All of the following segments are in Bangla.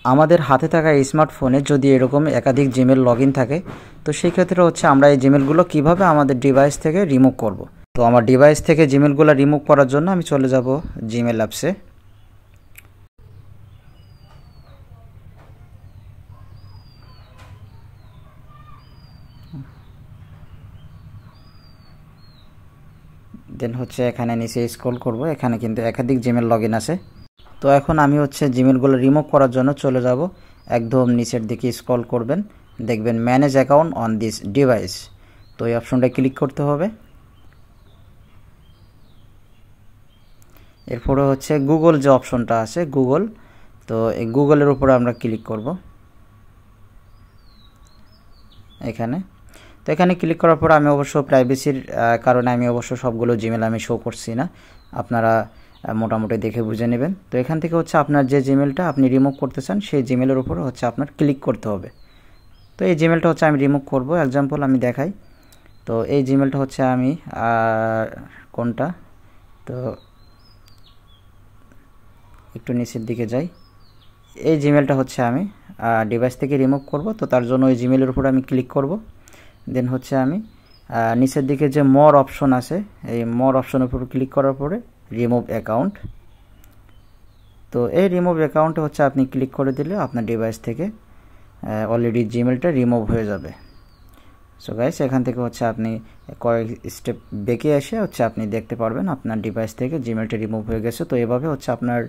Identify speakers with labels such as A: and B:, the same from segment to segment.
A: আমাদের হাতে থাকা স্মার্টফোনে যদি এরকম একাধিক জিমেল লগইন থাকে, তো সেই ক্ষেত্রে হচ্ছে আমরা এই জিমেলগুলো কিভাবে আমাদের ডিভাইস থেকে রিমুভ করব। তো আমার ডিভাইস থেকে জিমেলগুলো রিমুভ করার জন্য আমি চলে যাব জিমেল অ্যাপসে। দেন হচ্ছে এখানে নিচে স্ক্রল করব, এখানে কিন্তু একাধিক জিমেল লগইন আছে। তো এখন আমি হচ্ছে জিমেলগুলো রিমুভ করার জন্য চলে যাব, একদম নিচের দিকে স্ক্রল করবেন, দেখবেন manage account on this device. তো এই অপশনটা ক্লিক করতে হবে। এরপরে হচ্ছে গুগল যে অপশনটা আছে গুগল, তো এই গুগলের উপরে আমরা ক্লিক করব এখানে। তো এখানে ক্লিক করার পর আমি অবশ্য প্রাইভেসির কারণে আমি অবশ্য সবগুলো জিমেল আমি শো করছি না, আপনারা মোটামুটি দেখে বুঝে নেবেন। তো এখান থেকে হচ্ছে আপনার যে জিমেলটা আপনি রিমুভ করতে চান সেই জিমেলের উপরে হচ্ছে আপনার ক্লিক করতে হবে। তো এই জিমেলটা হচ্ছে আমি রিমুভ করব, এক্সাম্পল আমি দেখাই। তো এই জিমেলটা হচ্ছে আমি কোনটা, তো একটু নিচের দিকে যাই, এই জিমেলটা হচ্ছে আমি ডিভাইস থেকে রিমুভ করব। তো তার জন্য ওই জিমেলের উপর আমি ক্লিক করব। দেন হচ্ছে আমি নিচের দিকে যে মোর অপশন আছে, এই মোর অপশনের উপর ক্লিক করার পরে রিমুভ অ্যাকাউন্ট। তো এই রিমুভ অ্যাকাউন্টে হচ্ছে আপনি ক্লিক করে দিলে আপনার ডিভাইস থেকে অলরেডি জিমেলটা রিমুভ হয়ে যাবে। সো গাইস, এখান থেকে হচ্ছে আপনি কয়েক স্টেপ বেঁকে এসে হচ্ছে আপনি দেখতে পারবেন আপনার ডিভাইস থেকে জিমেলটা রিমুভ হয়ে গেছে। তো এভাবে হচ্ছে আপনার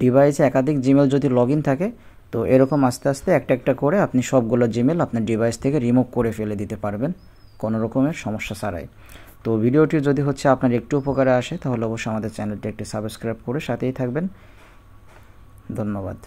A: ডিভাইসে একাধিক জিমেল যদি লগইন থাকে, তো এরকম আস্তে আস্তে একটা একটা করে আপনি সবগুলো জিমেল আপনার ডিভাইস থেকে রিমুভ করে ফেলে দিতে পারবেন কোনো রকমের সমস্যা ছাড়াই। তো ভিডিওটি যদি হচ্ছে আপনার একটু উপকারে আসে, তাহলে অবশ্যই আমাদের চ্যানেলটি একটি সাবস্ক্রাইব করে সাথেই থাকবেন। ধন্যবাদ।